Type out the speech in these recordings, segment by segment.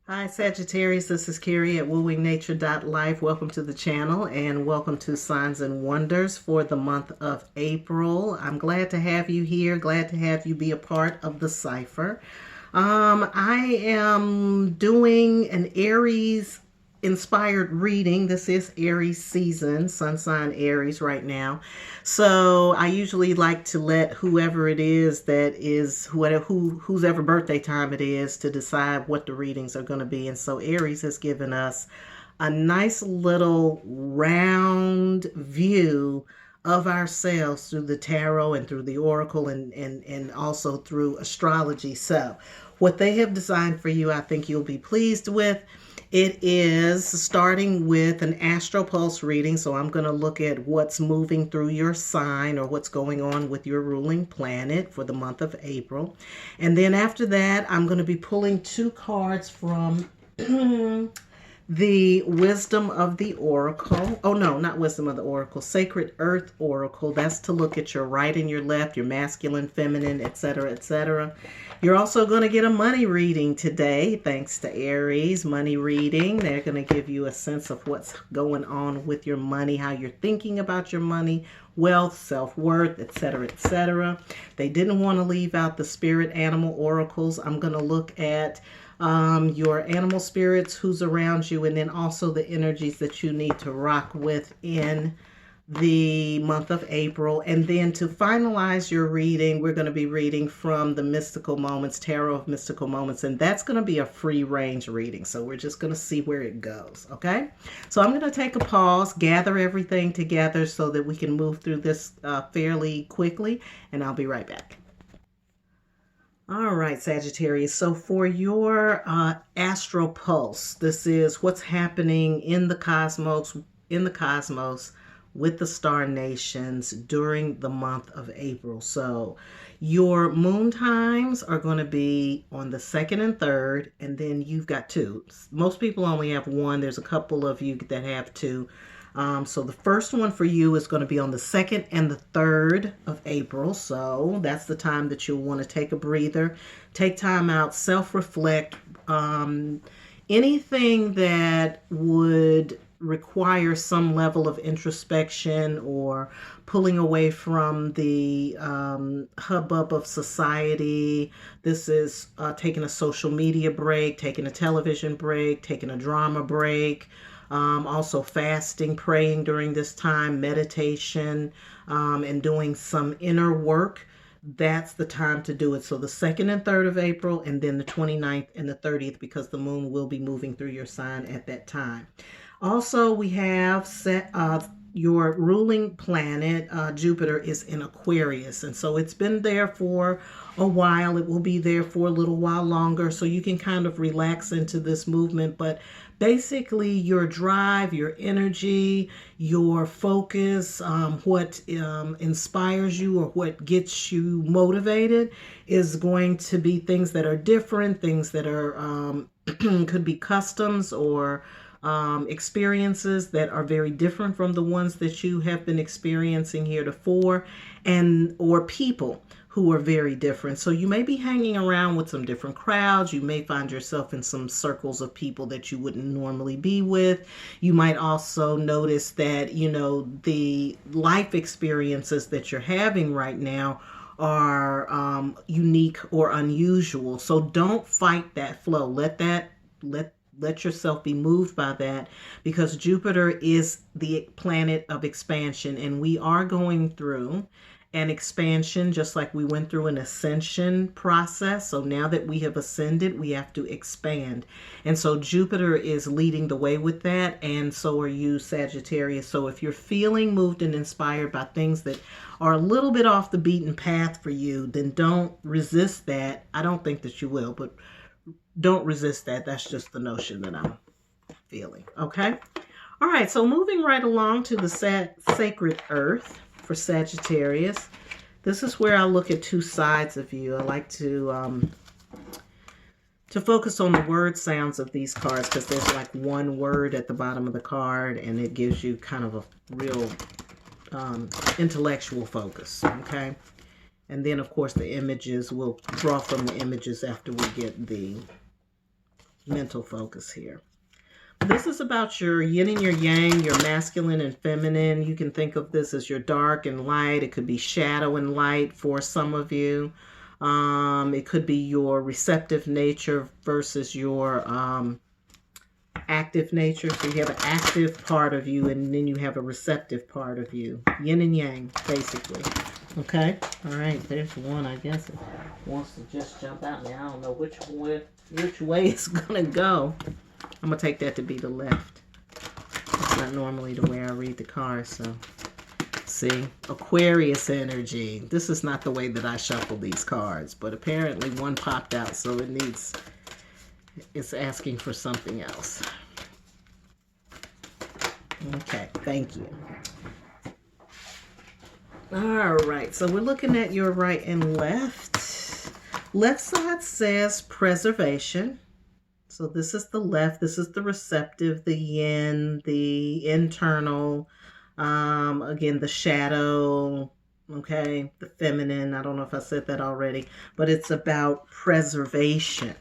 Hi Sagittarius, this is Carrie at wooingnature.life. Welcome to the channel and welcome to Signs and Wonders for the month of April. I'm glad to have you here, glad to have you be a part of the cipher. I am doing an Aries inspired reading. This is Aries season, sun sign Aries right now. So I usually like to let whoever it is that is whose ever birthday time it is to decide what the readings are going to be. And so Aries has given us a nice little round view of ourselves through the tarot and through the oracle and also through astrology. So what they have designed for you, I think you'll be pleased with. It is starting with an astro pulse reading. So I'm going to look at what's moving through your sign or what's going on with your ruling planet for the month of April. And then after that, I'm going to be pulling two cards from the Wisdom of the Oracle. Oh, no, not Wisdom of the Oracle. Sacred Earth Oracle. That's to look at your right and your left, your masculine, feminine, etc., etc. You're also going to get a money reading today, thanks to Aries. Money reading. They're going to give you a sense of what's going on with your money, how you're thinking about your money, wealth, self-worth, etc., etc. They didn't want to leave out the spirit animal oracles. I'm going to look at your animal spirits, who's around you, and then also the energies that you need to rock with in the month of April. And then to finalize your reading, we're going to be reading from the Mystical Moments, Tarot of Mystical Moments, and that's going to be a free range reading. So we're just going to see where it goes, okay? So I'm going to take a pause, gather everything together so that we can move through this fairly quickly, and I'll be right back. All right, Sagittarius. So for your astro pulse, this is what's happening in the cosmos, with the star nations during the month of April. So your moon times are going to be on the 2nd and 3rd, and then you've got two. Most people only have one. There's a couple of you that have two. So the first one for you is going to be on the 2nd and the 3rd of April. So that's the time that you'll want to take a breather, take time out, self-reflect. Anything that would require some level of introspection or pulling away from the hubbub of society. This is taking a social media break, taking a television break, taking a drama break. Also fasting, praying during this time, meditation, and doing some inner work. That's the time to do it. So the 2nd and 3rd of April, and then the 29th and the 30th, because the moon will be moving through your sign at that time. Also, we have your ruling planet, Jupiter, is in Aquarius. And so it's been there for a while. It will be there for a little while longer. So you can kind of relax into this movement. But basically, your drive, your energy, your focus, what inspires you or what gets you motivated is going to be things that are different, things that are could be customs or experiences that are very different from the ones that you have been experiencing heretofore, and or people who are very different. So you may be hanging around with some different crowds. You may find yourself in some circles of people that you wouldn't normally be with. You might also notice that, the life experiences that you're having right now are unique or unusual. So don't fight that flow. Let yourself be moved by that, because Jupiter is the planet of expansion, and we are going through an expansion just like we went through an ascension process. So now that we have ascended, we have to expand. And so Jupiter is leading the way with that, and so are you, Sagittarius. So if you're feeling moved and inspired by things that are a little bit off the beaten path for you, then don't resist that. I don't think that you will, but don't resist that. That's just the notion that I'm feeling. Okay. All right. So moving right along to the sacred earth for Sagittarius. This is where I look at two sides of you. I like to focus on the word sounds of these cards, because there's like one word at the bottom of the card, and it gives you kind of a real intellectual focus. Okay. And then, of course, the images, we'll draw from the images after we get the mental focus here. This is about your yin and your yang, your masculine and feminine. You can think of this as your dark and light. It could be shadow and light for some of you. It could be your receptive nature versus your active nature. So you have an active part of you and then you have a receptive part of you. Yin and yang, basically. Okay? All right, there's one. I guess it wants to just jump out now. I don't know which way it's going to go. I'm going to take that to be the left. It's not normally the way I read the cards, so. See, Aquarius energy. This is not the way that I shuffle these cards, but apparently one popped out, so it's asking for something else. Okay, thank you. All right, so we're looking at your right and left. Left side says preservation. So this is the left, this is the receptive, the yin, the internal, again, the shadow, okay, the feminine. I don't know if I said that already, but it's about preservation.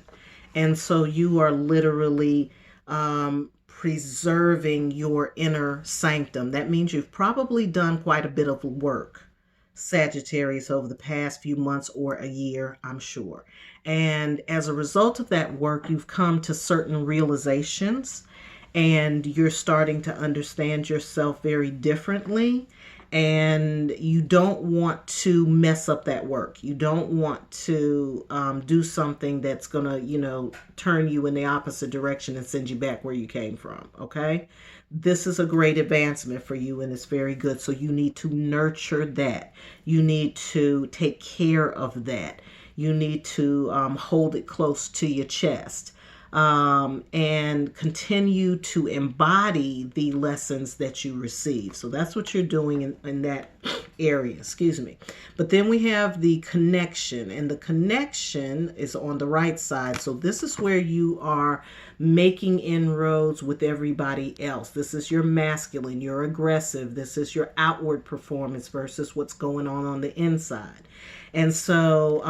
And so you are literally preserving your inner sanctum. That means you've probably done quite a bit of work, Sagittarius, over the past few months or a year, I'm sure. And as a result of that work, you've come to certain realizations and you're starting to understand yourself very differently. And you don't want to mess up that work. You don't want to do something that's going to, turn you in the opposite direction and send you back where you came from. Okay. This is a great advancement for you and it's very good. So you need to nurture that. You need to take care of that. You need to hold it close to your chest and continue to embody the lessons that you receive. So that's what you're doing in that area, excuse me. But then we have the connection, and the connection is on the right side. So this is where you are making inroads with everybody else. This is your masculine, your aggressive. This is your outward performance versus what's going on the inside. And so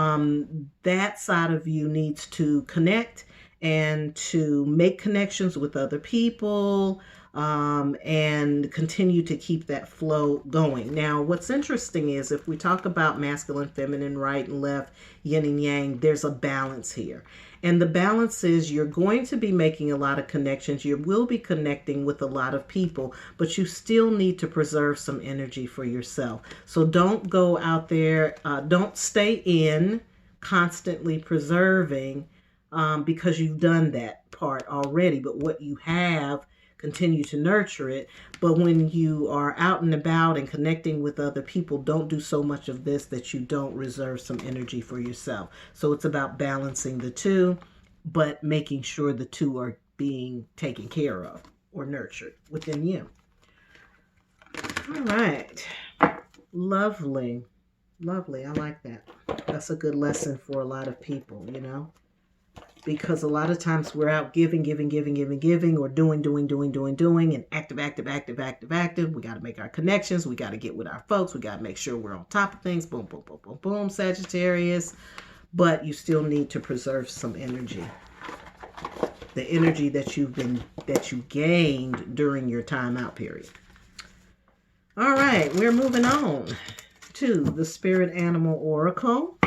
that side of you needs to connect and to make connections with other people and continue to keep that flow going. Now, what's interesting is if we talk about masculine, feminine, right and left, yin and yang, there's a balance here. And the balance is you're going to be making a lot of connections. You will be connecting with a lot of people, but you still need to preserve some energy for yourself. So don't go out there, don't stay in constantly preserving because you've done that part already. But what you have, continue to nurture it. But when you are out and about and connecting with other people, don't do so much of this that you don't reserve some energy for yourself. So it's about balancing the two, but making sure the two are being taken care of or nurtured within you. All right. Lovely. Lovely. I like that. That's a good lesson for a lot of people, because a lot of times we're out giving, or doing, and active. We got to make our connections. We got to get with our folks. We got to make sure we're on top of things. Boom, boom, boom, boom, boom, Sagittarius. But you still need to preserve some energy. The energy that you gained during your time out period. All right, we're moving on to the Spirit Animal Oracle.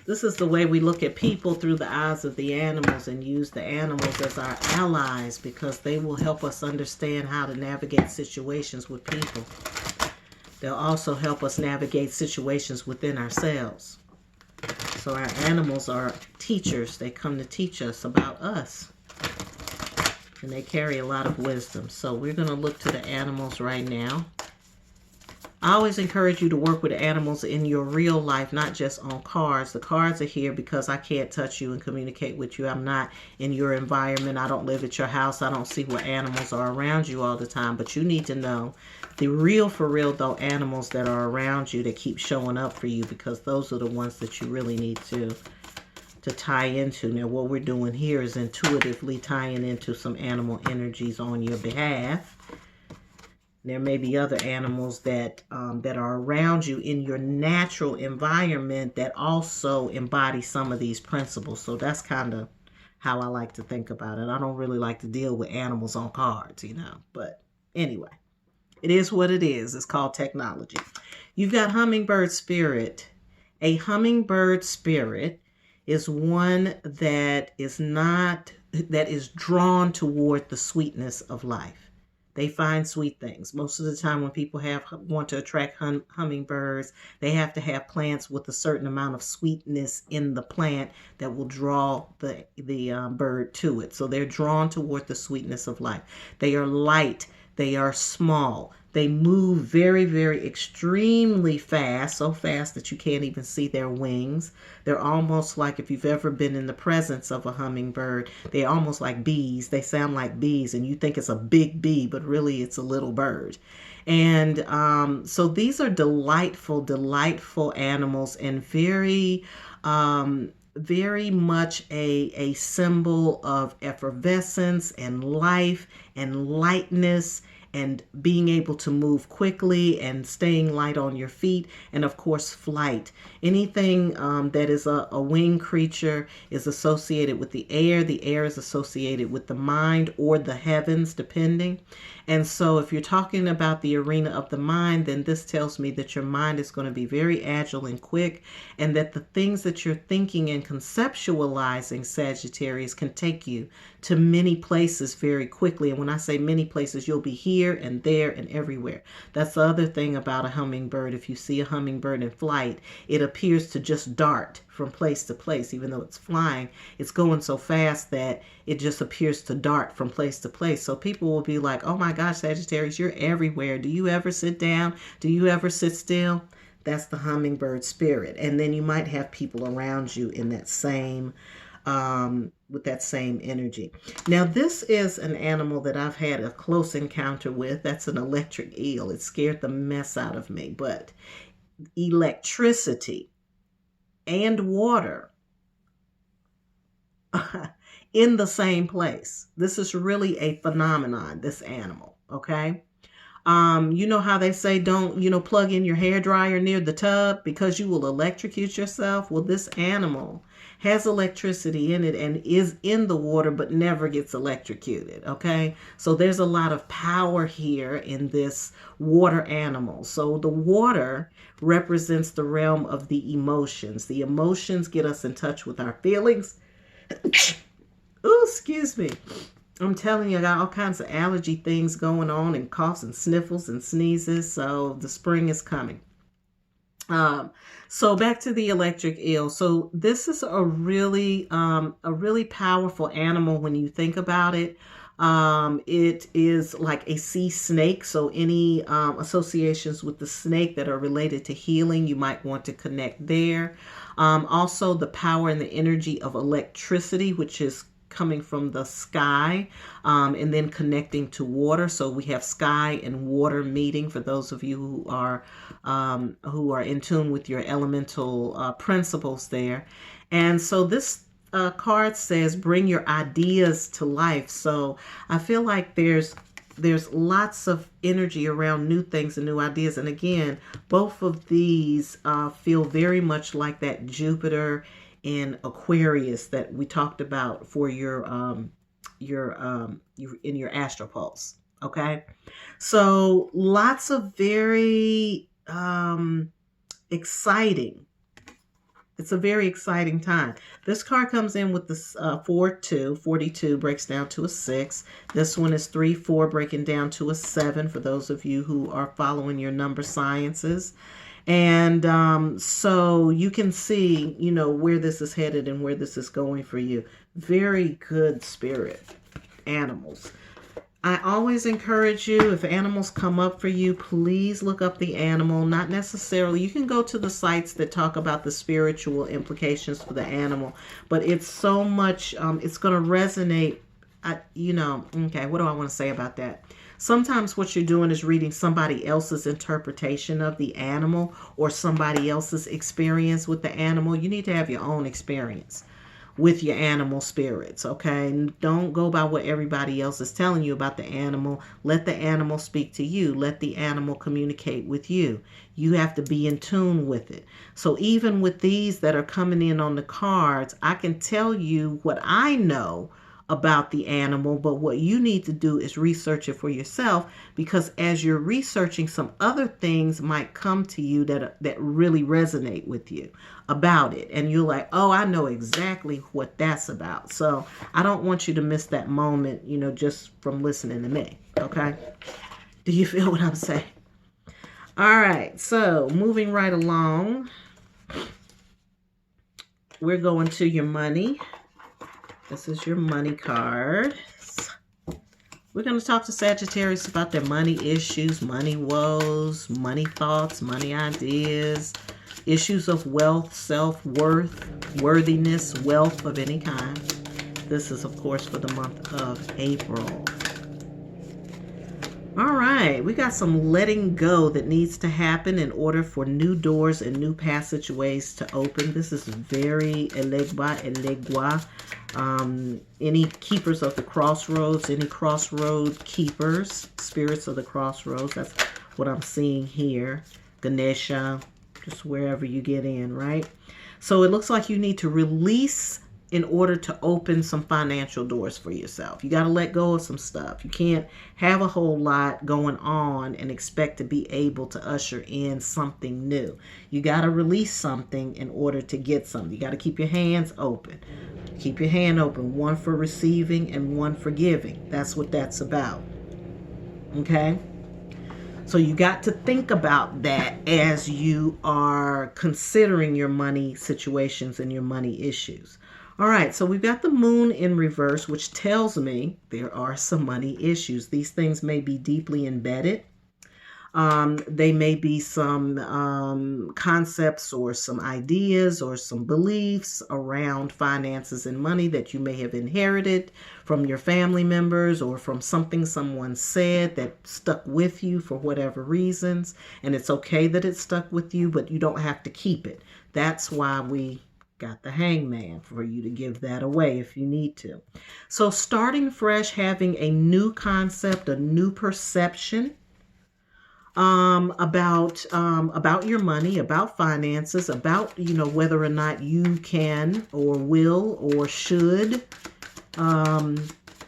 This is the way we look at people through the eyes of the animals and use the animals as our allies because they will help us understand how to navigate situations with people. They'll also help us navigate situations within ourselves. So our animals are teachers. They come to teach us about us. And they carry a lot of wisdom. So we're going to look to the animals right now. I always encourage you to work with animals in your real life, not just on cards. The cards are here because I can't touch you and communicate with you. I'm not in your environment. I don't live at your house. I don't see what animals are around you all the time. But you need to know the real, for real, though, animals that are around you that keep showing up for you, because those are the ones that you really need to tie into. Now, what we're doing here is intuitively tying into some animal energies on your behalf. There may be other animals that are around you in your natural environment that also embody some of these principles. So that's kind of how I like to think about it. I don't really like to deal with animals on cards, but anyway, it is what it is. It's called technology. You've got hummingbird spirit. A hummingbird spirit is one that is drawn toward the sweetness of life. They find sweet things. Most of the time when people want to attract hummingbirds, they have to have plants with a certain amount of sweetness in the plant that will draw the bird to it. So they're drawn toward the sweetness of life. They are light. They are small. They move very, very extremely fast, so fast that you can't even see their wings. They're almost like, if you've ever been in the presence of a hummingbird, they're almost like bees. They sound like bees, and you think it's a big bee, but really it's a little bird. And so these are delightful, delightful animals, and very much a symbol of effervescence and life and lightness and being able to move quickly and staying light on your feet, and of course flight. Anything that is a winged creature is associated with the air. The air is associated with the mind or the heavens, depending. And so if you're talking about the arena of the mind, then this tells me that your mind is going to be very agile and quick, and that the things that you're thinking and conceptualizing, Sagittarius, can take you to many places very quickly. And when I say many places, you'll be here and there and everywhere. That's the other thing about a hummingbird. If you see a hummingbird in flight, it appears to just dart from place to place. Even though it's flying, it's going so fast that it just appears to dart from place to place. So people will be like, oh my gosh, Sagittarius, you're everywhere. Do you ever sit down? Do you ever sit still? That's the hummingbird spirit. And then you might have people around you in that same with that same energy. Now, this is an animal that I've had a close encounter with. That's an electric eel. It scared the mess out of me. But electricity and water in the same place. This is really a phenomenon, this animal, okay? You know how they say don't, plug in your hair dryer near the tub because you will electrocute yourself? Well, this animal has electricity in it and is in the water but never gets electrocuted, okay? So there's a lot of power here in this water animal. So the water represents the realm of the emotions. The emotions get us in touch with our feelings. Oh, excuse me. I'm telling you, I got all kinds of allergy things going on, and coughs and sniffles and sneezes. So the spring is coming. So back to the electric eel. So this is a really powerful animal when you think about it. It is like a sea snake. So any associations with the snake that are related to healing, you might want to connect there. Also the power and the energy of electricity, which is coming from the sky, and then connecting to water. So we have sky and water meeting, for those of you who are in tune with your elemental principles there. And so this card says bring your ideas to life. So I feel like there's lots of energy around new things and new ideas. And again, both of these feel very much like that Jupiter in Aquarius that we talked about for your in your astral pulse. Okay, so lots of very exciting. It's a very exciting time. This card comes in with this 4-2. 42 breaks down to a 6. This one is 3-4 breaking down to a 7 for those of you who are following your number sciences. And so you can see, where this is headed and where this is going for you. Very good spirit animals. I always encourage you, if animals come up for you, please look up the animal. Not necessarily, you can go to the sites that talk about the spiritual implications for the animal, but it's so much, it's going to resonate. Okay, what do I want to say about that? Sometimes what you're doing is reading somebody else's interpretation of the animal or somebody else's experience with the animal. You need to have your own experience. with your animal spirits, okay? Don't go by what everybody else is telling you about the animal. Let the animal speak to you. Let the animal communicate with you. You have to be in tune with it. So even with these that are coming in on the cards, I can tell you what I know about the animal, but what you need to do is research it for yourself, because as you're researching, some other things might come to you that really resonate with you about it, and you're like, oh, I know exactly what that's about. So I don't want you to miss that moment, just from listening to me. Okay, do you feel what I'm saying? All right, so moving right along, we're going to your money. This is your money card. We're going to talk to Sagittarius about their money issues, money woes, money thoughts, money ideas, issues of wealth, self-worth, worthiness, wealth of any kind. This is, of course, for the month of April. All right, we got some letting go that needs to happen in order for new doors and new passageways to open. This is very elegua. Any keepers of the crossroads, any crossroad keepers, spirits of the crossroads, that's what I'm seeing here. Ganesha, just wherever you get in, right? So it looks like you need to release in order to open some financial doors for yourself. You got to let go of some stuff. You can't have a whole lot going on and expect to be able to usher in something new. You got to release something in order to get something. You got to keep your hands open. Keep your hand open, one for receiving and one for giving. That's what that's about. Okay? So you got to think about that as you are considering your money situations and your money issues. All right, so we've got the moon in reverse, which tells me there are some money issues. These things may be deeply embedded. They may be some concepts or some ideas or some beliefs around finances and money that you may have inherited from your family members or from something someone said that stuck with you for whatever reasons. And it's okay that it stuck with you, but you don't have to keep it. That's why we got the hangman, for you to give that away if you need to. So starting fresh, having a new concept, a new perception about your money, about finances, about whether or not you can or will or should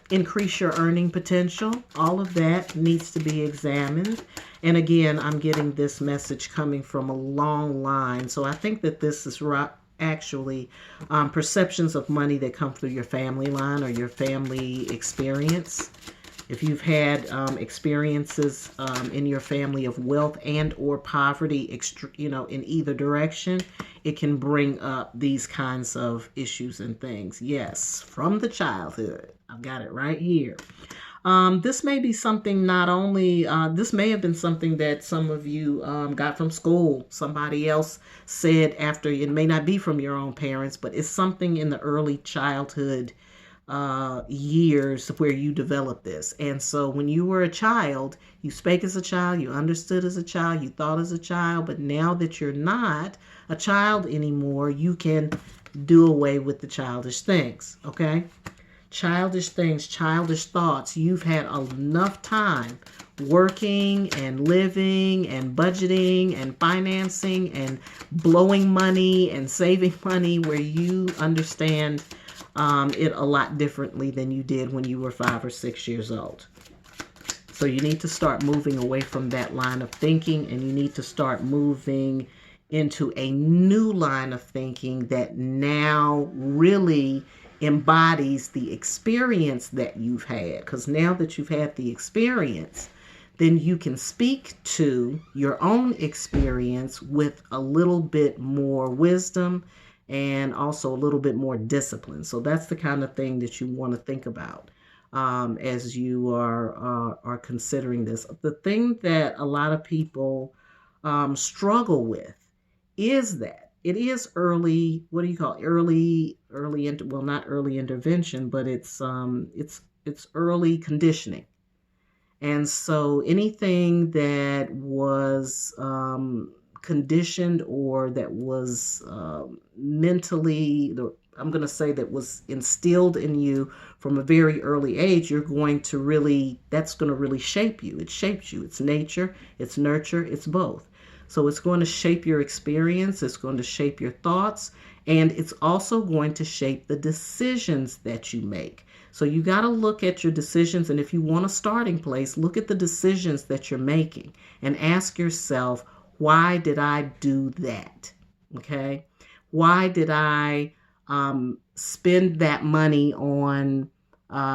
increase your earning potential. All of that needs to be examined. And again, I'm getting this message coming from a long line, so I think that this is actually perceptions of money that come through your family line or your family experience. If you've had experiences in your family of wealth and or poverty, in either direction, it can bring up these kinds of issues and things. Yes, from the childhood. I've got it right here. This may be something this may have been something that some of you got from school. Somebody else said after, it may not be from your own parents, but it's something in the early childhood years where you develop this. And so when you were a child, you spake as a child, you understood as a child, you thought as a child, but now that you're not a child anymore, you can do away with the childish things, okay? Childish things, childish thoughts. You've had enough time working and living and budgeting and financing and blowing money and saving money where you understand it a lot differently than you did when you were 5 or 6 years old. So you need to start moving away from that line of thinking, and you need to start moving into a new line of thinking that now really embodies the experience that you've had. Because now that you've had the experience, then you can speak to your own experience with a little bit more wisdom and also a little bit more discipline. So that's the kind of thing that you want to think about as you are considering this. The thing that a lot of people struggle with is that it is early. What do you call it? Well, not early intervention, but it's early conditioning. And so anything that was conditioned or that was mentally, I'm going to say that was instilled in you from a very early age, you're going to really, that's going to really shape you. It shapes you. It's nature, it's nurture, it's both. So it's going to shape your experience, it's going to shape your thoughts, and it's also going to shape the decisions that you make. So you got to look at your decisions, and if you want a starting place, look at the decisions that you're making and ask yourself, why did I do that? Okay. Why did I spend that money on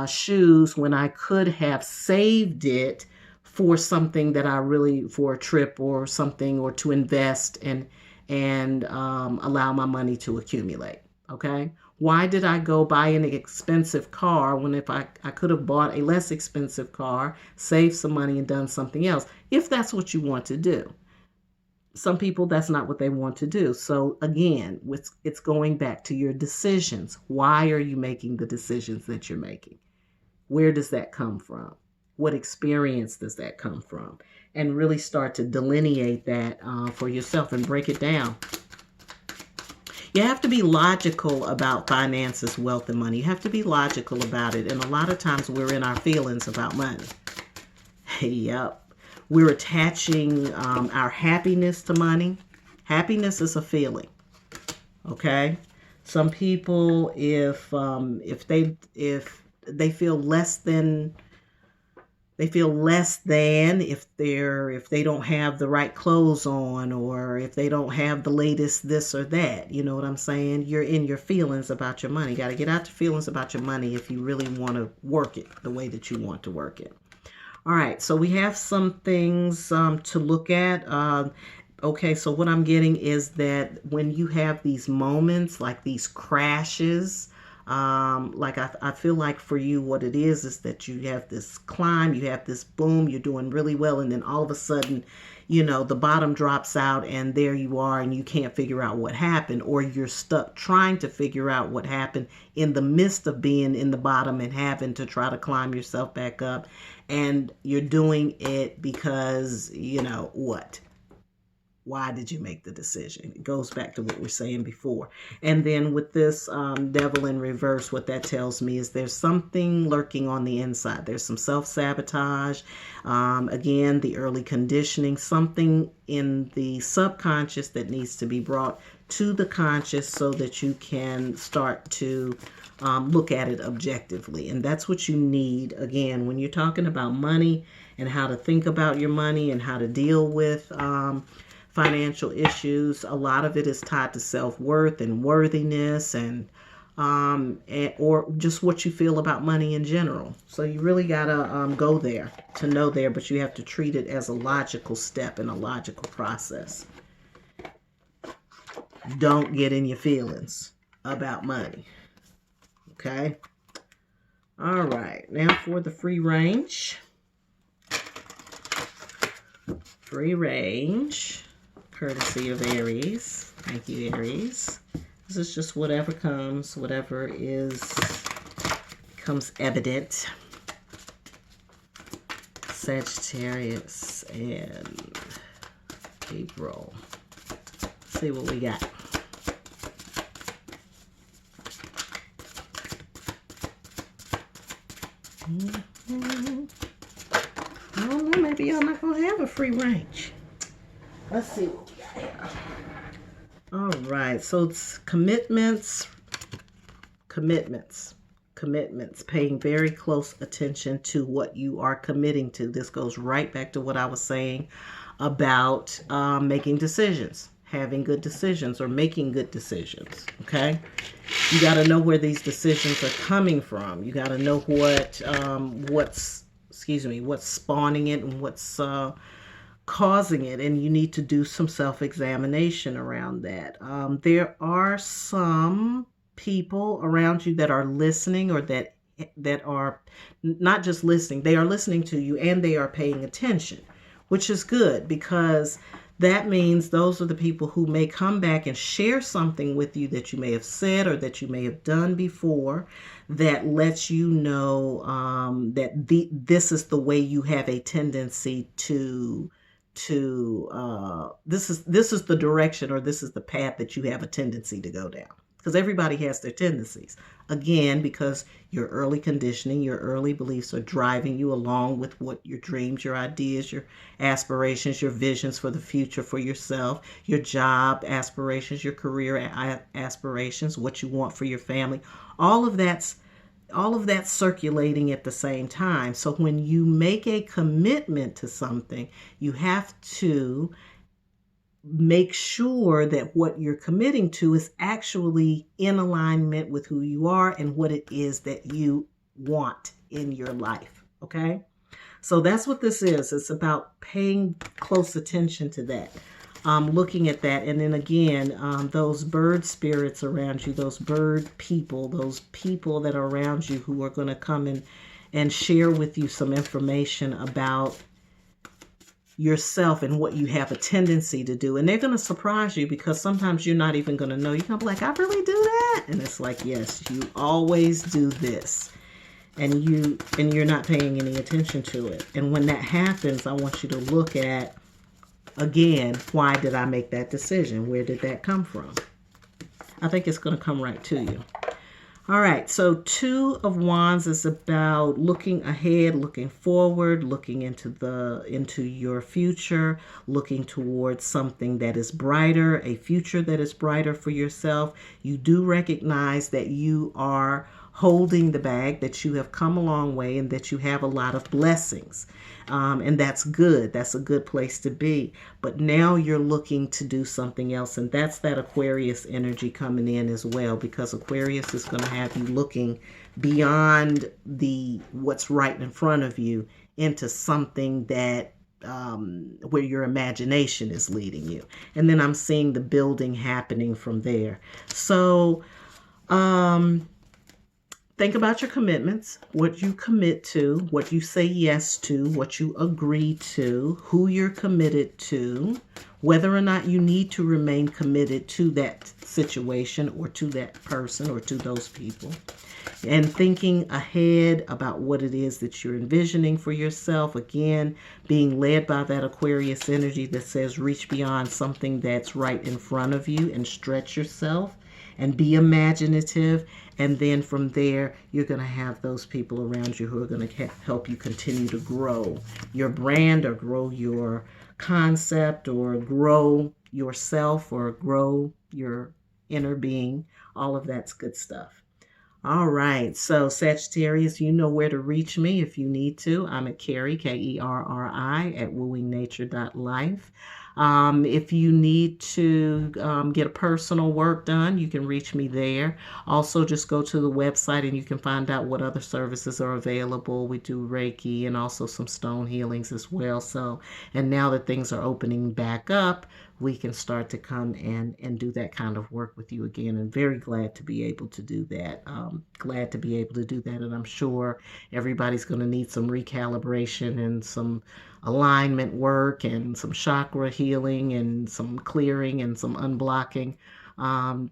shoes when I could have saved it for something that I really, for a trip or something, or to invest and allow my money to accumulate? Okay. Why did I go buy an expensive car when if I could have bought a less expensive car, saved some money and done something else, if that's what you want to do? Some people, that's not what they want to do. So again, it's going back to your decisions. Why are you making the decisions that you're making? Where does that come from? What experience does that come from? And really start to delineate that for yourself and break it down. You have to be logical about finances, wealth, and money. You have to be logical about it. And a lot of times we're in our feelings about money. Yep. We're attaching our happiness to money. Happiness is a feeling. Okay. Some people, if they feel less than, if they don't have the right clothes on, or if they don't have the latest this or that. You know what I'm saying? You're in your feelings about your money. You got to get out your feelings about your money if you really want to work it the way that you want to work it. All right, so we have some things to look at. Okay, so what I'm getting is that when you have these moments, like these crashes, like I feel like for you, what it is that you have this climb, you have this boom, you're doing really well, and then all of a sudden, the bottom drops out, and there you are, and you can't figure out what happened, or you're stuck trying to figure out what happened in the midst of being in the bottom and having to try to climb yourself back up. And you're doing it because, what? Why did you make the decision? It goes back to what we're saying before. And then with this devil in reverse, what that tells me is there's something lurking on the inside. There's some self-sabotage. Again, the early conditioning, something in the subconscious that needs to be brought to the conscious so that you can start to look at it objectively. And that's what you need, again, when you're talking about money and how to think about your money and how to deal with financial issues. A lot of it is tied to self-worth and worthiness and or just what you feel about money in general. So you really got to go there to know there, but you have to treat it as a logical step and a logical process. Don't get in your feelings about money. Okay. All right. Now for the free range. Free range. Courtesy of Aries. Thank you, Aries. This is just whatever comes, whatever becomes evident. Sagittarius and April. Let's see what we got. I don't know, maybe y'all not going to have a free range. Let's see what we got here. All right, so it's commitments, paying very close attention to what you are committing to. This goes right back to what I was saying about making decisions, having good decisions or making good decisions, okay? You got to know where these decisions are coming from. You got to know what's spawning it and what's causing it, and you need to do some self-examination around that. There are some people around you that are listening, or that are not just listening, they are listening to you and they are paying attention, which is good, because that means those are the people who may come back and share something with you that you may have said or that you may have done before that lets you know that this is the way you have a tendency to this is the direction, or this is the path that you have a tendency to go down, because everybody has their tendencies, again, because your early conditioning, your early beliefs are driving you along with what your dreams, your ideas, your aspirations, your visions for the future, for yourself, your job aspirations, your career aspirations, what you want for your family. all of that's all of that circulating at the same time. So when you make a commitment to something, you have to make sure that what you're committing to is actually in alignment with who you are and what it is that you want in your life. Okay? So that's what this is. It's about paying close attention to that, looking at that. And then again, those bird spirits around you, those bird people, those people that are around you who are going to come in and share with you some information about yourself and what you have a tendency to do. And they're going to surprise you, because sometimes you're not even going to know. You're going to be like, I really do that. And it's like, yes, you always do this. And you're not paying any attention to it. And when that happens, I want you to look at, again, why did I make that decision? Where did that come from? I think it's going to come right to you. All right, so Two of Wands is about looking ahead, looking forward, looking into your future, looking towards something that is brighter, a future that is brighter for yourself. You do recognize that you are holding the bag, that you have come a long way, and that you have a lot of blessings. And that's good. That's a good place to be. But now you're looking to do something else. And that's that Aquarius energy coming in as well, because Aquarius is going to have you looking beyond what's right in front of you into something that where your imagination is leading you. And then I'm seeing the building happening from there. So, think about your commitments, what you commit to, what you say yes to, what you agree to, who you're committed to, whether or not you need to remain committed to that situation or to that person or to those people. And thinking ahead about what it is that you're envisioning for yourself. Again, being led by that Aquarius energy that says reach beyond something that's right in front of you and stretch yourself and be imaginative. And then from there, you're going to have those people around you who are going to help you continue to grow your brand, or grow your concept, or grow yourself, or grow your inner being. All of that's good stuff. All right. So Sagittarius, you know where to reach me if you need to. I'm at Kerri, Kerri, at wooingnature.life. If you need to get a personal work done, you can reach me there. Also, just go to the website and you can find out what other services are available. We do Reiki and also some stone healings as well. So, and now that things are opening back up, we can start to come and do that kind of work with you again. And very glad to be able to do that. Glad to be able to do that. And I'm sure everybody's going to need some recalibration and some alignment work and some chakra healing and some clearing and some unblocking,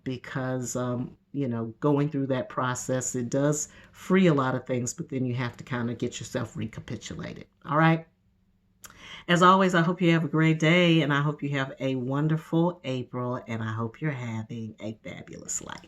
because going through that process, it does free a lot of things, but then you have to kind of get yourself recapitulated. All right. As always, I hope you have a great day, and I hope you have a wonderful April, and I hope you're having a fabulous life.